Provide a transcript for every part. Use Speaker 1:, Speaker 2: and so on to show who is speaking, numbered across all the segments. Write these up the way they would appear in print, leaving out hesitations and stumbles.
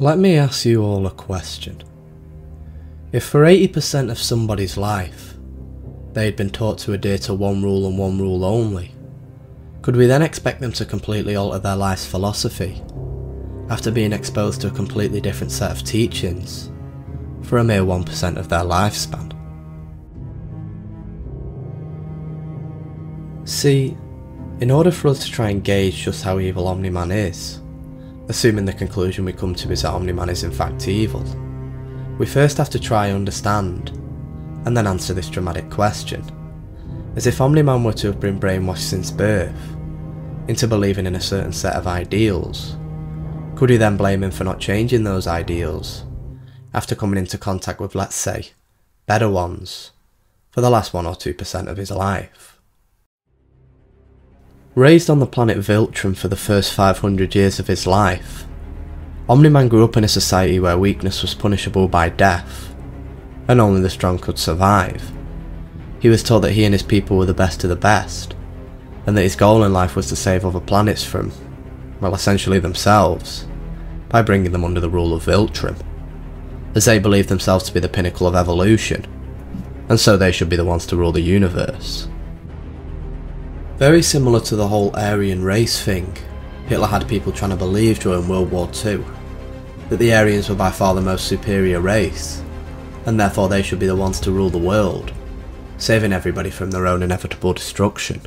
Speaker 1: Let me ask you all a question. If for 80% of somebody's life, they had been taught to adhere to one rule and one rule only, could we then expect them to completely alter their life's philosophy, after being exposed to a completely different set of teachings, for a mere 1% of their lifespan? See, in order for us to try and gauge just how evil Omni-Man is, assuming the conclusion we come to is that Omni-Man is in fact evil, we first have to try and understand, and then answer this dramatic question, as if Omni-Man were to have been brainwashed since birth, into believing in a certain set of ideals, could we then blame him for not changing those ideals, after coming into contact with, let's say, better ones, for the last 1 or 2% of his life? Raised on the planet Viltrum for the first 500 years of his life, Omni-Man grew up in a society where weakness was punishable by death, and only the strong could survive. He was taught that he and his people were the best of the best, and that his goal in life was to save other planets from, well, essentially themselves, by bringing them under the rule of Viltrum, as they believed themselves to be the pinnacle of evolution, and so they should be the ones to rule the universe. Very similar to the whole Aryan race thing, Hitler had people trying to believe during World War II that the Aryans were by far the most superior race, and therefore they should be the ones to rule the world, saving everybody from their own inevitable destruction.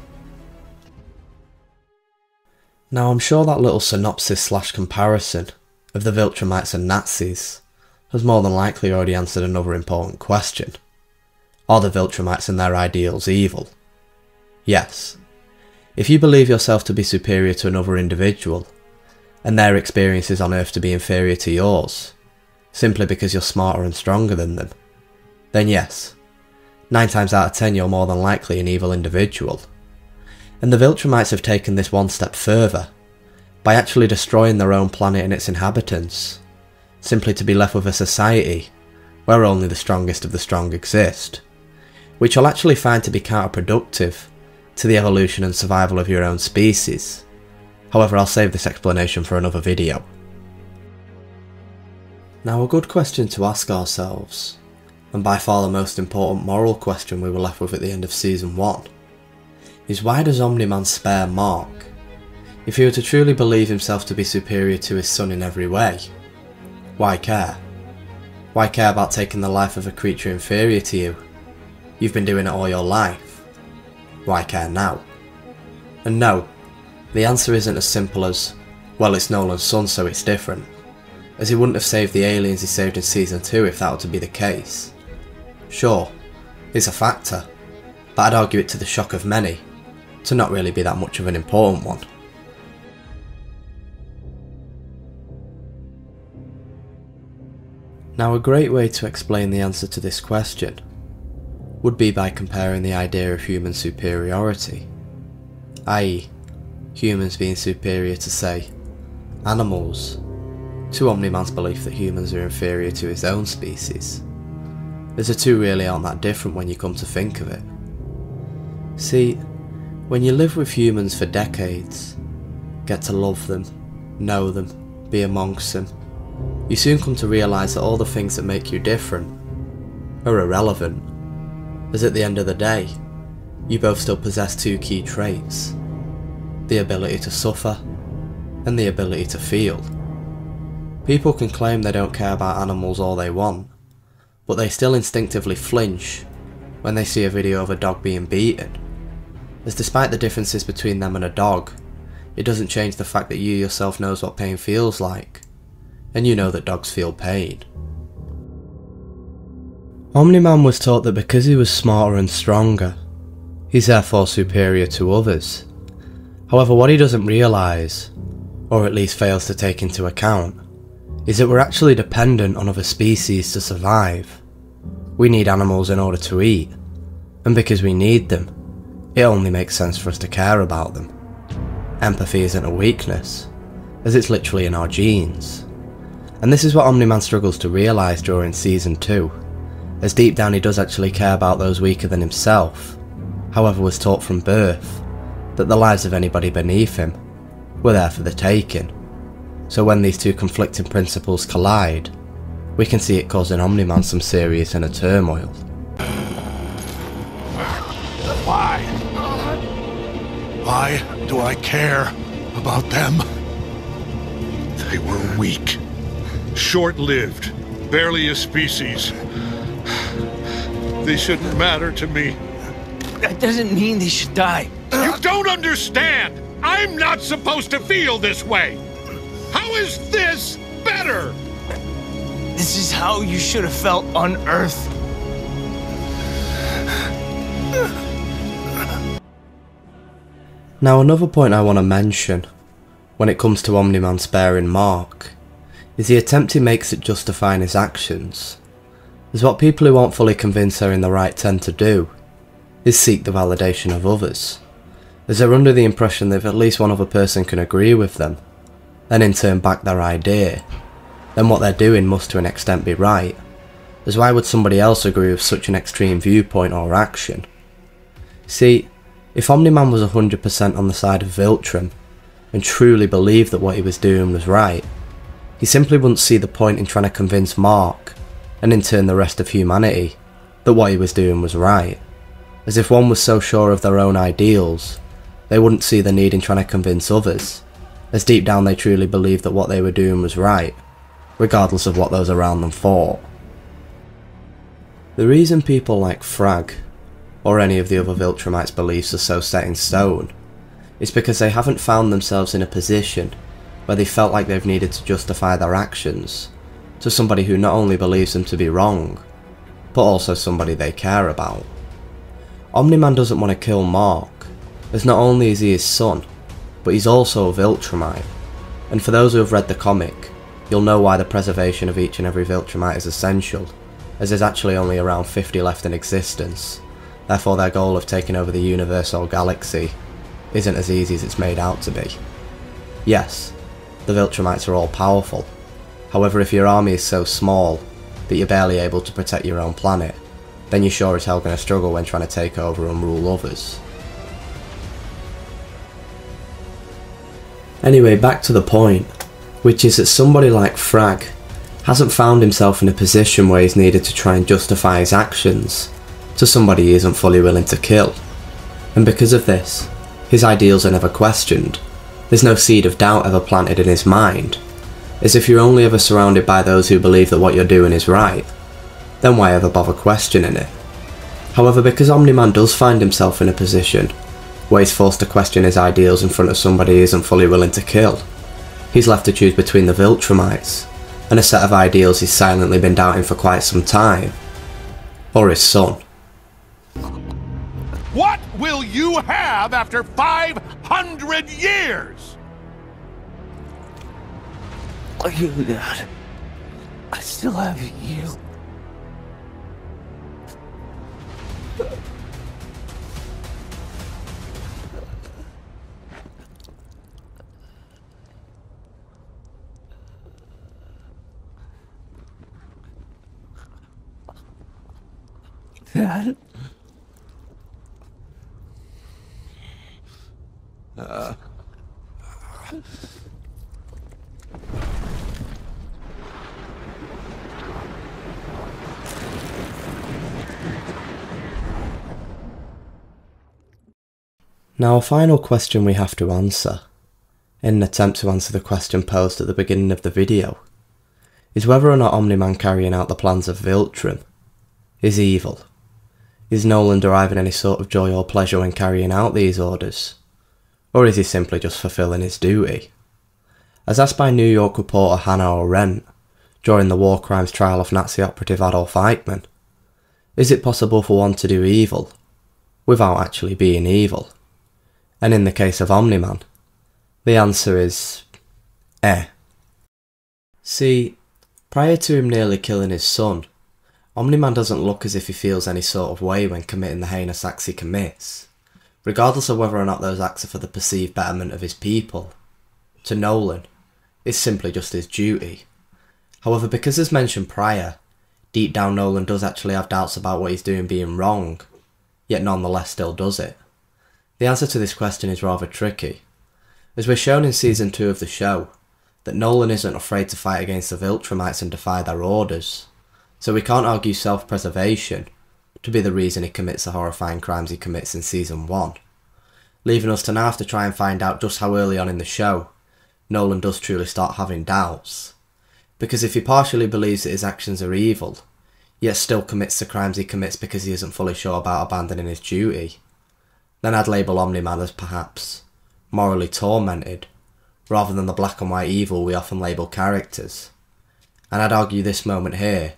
Speaker 1: Now I'm sure that little synopsis/comparison of the Viltrumites and Nazis has more than likely already answered another important question. Are the Viltrumites and their ideals evil? Yes. If you believe yourself to be superior to another individual, and their experiences on Earth to be inferior to yours, simply because you're smarter and stronger than them, then yes, 9 times out of 10 you're more than likely an evil individual. And the Viltrumites have taken this one step further, by actually destroying their own planet and its inhabitants, simply to be left with a society where only the strongest of the strong exist, which you'll actually find to be counterproductive to the evolution and survival of your own species. However, I'll save this explanation for another video. Now, a good question to ask ourselves, and by far the most important moral question we were left with at the end of Season 1, is why does Omni-Man spare Mark? If he were to truly believe himself to be superior to his son in every way, why care? Why care about taking the life of a creature inferior to you? You've been doing it all your life. Why care now? And no, the answer isn't as simple as, well, it's Nolan's son so it's different, as he wouldn't have saved the aliens he saved in Season 2 if that were to be the case. Sure, it's a factor, but I'd argue it to the shock of many, to not really be that much of an important one. Now, a great way to explain the answer to this question would be by comparing the idea of human superiority, i.e., humans being superior to, say, animals, to Omni-Man's belief that humans are inferior to his own species, as the two really aren't that different when you come to think of it. See, when you live with humans for decades, get to love them, know them, be amongst them, you soon come to realise that all the things that make you different are irrelevant, as at the end of the day, you both still possess 2 key traits: the ability to suffer and the ability to feel. People can claim they don't care about animals all they want, but they still instinctively flinch when they see a video of a dog being beaten, as despite the differences between them and a dog, it doesn't change the fact that you yourself knows what pain feels like, and you know that dogs feel pain. Omni-Man was taught that because he was smarter and stronger, he's therefore superior to others. However, what he doesn't realise, or at least fails to take into account, is that we're actually dependent on other species to survive. We need animals in order to eat, and because we need them, it only makes sense for us to care about them. Empathy isn't a weakness, as it's literally in our genes. And this is what Omni-Man struggles to realise during Season 2, as deep down he does actually care about those weaker than himself, however was taught from birth that the lives of anybody beneath him were there for the taking, So when these two conflicting principles collide, we can see it causing Omni-Man some serious inner turmoil.
Speaker 2: Why? Why do I care about them? They were weak, short-lived, barely a species. They shouldn't matter to me.
Speaker 3: That doesn't mean they should die.
Speaker 2: You don't understand! I'm not supposed to feel this way! How is this better?
Speaker 3: This is how you should have felt on Earth.
Speaker 1: Now another point I want to mention, when it comes to Omni-Man sparing Mark, is the attempt he makes at justifying his actions, as what people who aren't fully convinced they're in the right tend to do, is seek the validation of others, as they're under the impression that if at least one other person can agree with them, and in turn back their idea, then what they're doing must to an extent be right, as why would somebody else agree with such an extreme viewpoint or action? See, if Omni-Man was 100% on the side of Viltrum, and truly believed that what he was doing was right, he simply wouldn't see the point in trying to convince Mark, and in turn the rest of humanity, that what he was doing was right. As if one was so sure of their own ideals, they wouldn't see the need in trying to convince others, as deep down they truly believed that what they were doing was right, regardless of what those around them thought. The reason people like Frag, or any of the other Viltrumites' beliefs are so set in stone, is because they haven't found themselves in a position where they felt like they've needed to justify their actions to somebody who not only believes them to be wrong, but also somebody they care about. Omni-Man doesn't want to kill Mark, as not only is he his son, but he's also a Viltrumite, and for those who have read the comic, you'll know why the preservation of each and every Viltrumite is essential, as there's actually only around 50 left in existence, therefore their goal of taking over the universe or galaxy isn't as easy as it's made out to be. Yes, the Viltrumites are all powerful, however if your army is so small that you're barely able to protect your own planet, then you're sure as hell going to struggle when trying to take over and rule others. Anyway, back to the point, which is that somebody like Frag hasn't found himself in a position where he's needed to try and justify his actions to somebody he isn't fully willing to kill, and because of this, his ideals are never questioned. There's no seed of doubt ever planted in his mind, as if you're only ever surrounded by those who believe that what you're doing is right, then why ever bother questioning it? However, because Omni-Man does find himself in a position where he's forced to question his ideals in front of somebody he isn't fully willing to kill, he's left to choose between the Viltrumites and a set of ideals he's silently been doubting for quite some time, or his son.
Speaker 2: What will you have after 500 years?
Speaker 3: You, Dad. I still have you. Dad?
Speaker 1: Now a final question we have to answer, in an attempt to answer the question posed at the beginning of the video, is whether or not Omni-Man carrying out the plans of Viltrum is evil. Is Nolan deriving any sort of joy or pleasure when carrying out these orders? Or is he simply just fulfilling his duty? As asked by New York reporter Hannah Arendt during the war crimes trial of Nazi operative Adolf Eichmann, is it possible for one to do evil without actually being evil? And in the case of Omni-Man, the answer is See, prior to him nearly killing his son, Omni-Man doesn't look as if he feels any sort of way when committing the heinous acts he commits, regardless of whether or not those acts are for the perceived betterment of his people. To Nolan, it's simply just his duty. However, because as mentioned prior, deep down Nolan does actually have doubts about what he's doing being wrong, yet nonetheless still does it. The answer to this question is rather tricky. As we're shown in Season 2 of the show, that Nolan isn't afraid to fight against the Viltrumites and defy their orders, so we can't argue self-preservation to be the reason he commits the horrifying crimes he commits in Season 1, leaving us to now have to try and find out just how early on in the show Nolan does truly start having doubts. Because if he partially believes that his actions are evil, yet still commits the crimes he commits because he isn't fully sure about abandoning his duty, then I'd label Omni-Man as perhaps morally tormented, rather than the black and white evil we often label characters. And I'd argue this moment here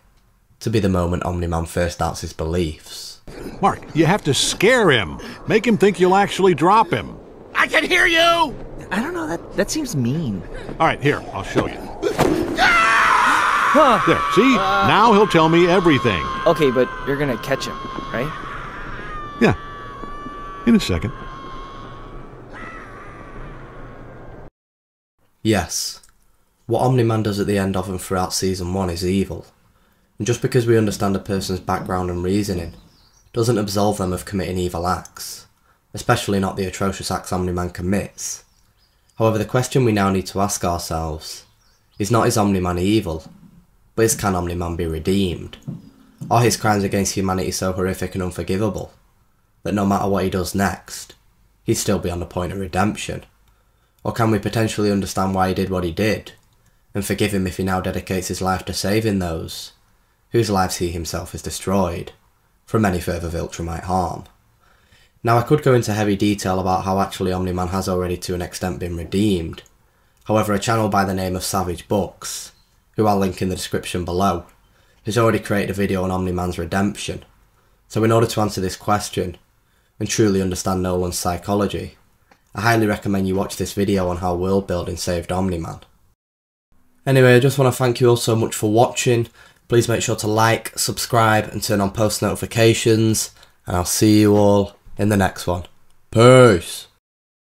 Speaker 1: to be the moment Omni-Man first doubts his beliefs.
Speaker 4: Mark, you have to scare him. Make him think you'll actually drop him.
Speaker 5: I can hear you!
Speaker 3: I don't know, that seems mean.
Speaker 4: All right, here, I'll show you. There, see? Now he'll tell me everything.
Speaker 3: Okay, but you're gonna catch him, right?
Speaker 4: Yeah, in a second.
Speaker 1: Yes, what Omni-Man does at the end of and throughout Season 1 is evil, and just because we understand a person's background and reasoning doesn't absolve them of committing evil acts, especially not the atrocious acts Omni-Man commits. However, the question we now need to ask ourselves is not is Omni-Man evil, but is can Omni-Man be redeemed? Are his crimes against humanity so horrific and unforgivable that no matter what he does next, he'd still be on the point of redemption? Or can we potentially understand why he did what he did, and forgive him if he now dedicates his life to saving those whose lives he himself has destroyed from any further Viltrumite harm? Now, I could go into heavy detail about how actually Omni-Man has already to an extent been redeemed. However, a channel by the name of Savage Books, who I'll link in the description below, has already created a video on Omni-Man's redemption. So in order to answer this question, and truly understand Nolan's psychology, I highly recommend you watch this video on how world building saved Omni-Man. Anyway, I just want to thank you all so much for watching. Please make sure to like, subscribe and turn on post notifications, and I'll see you all in the next one. Peace!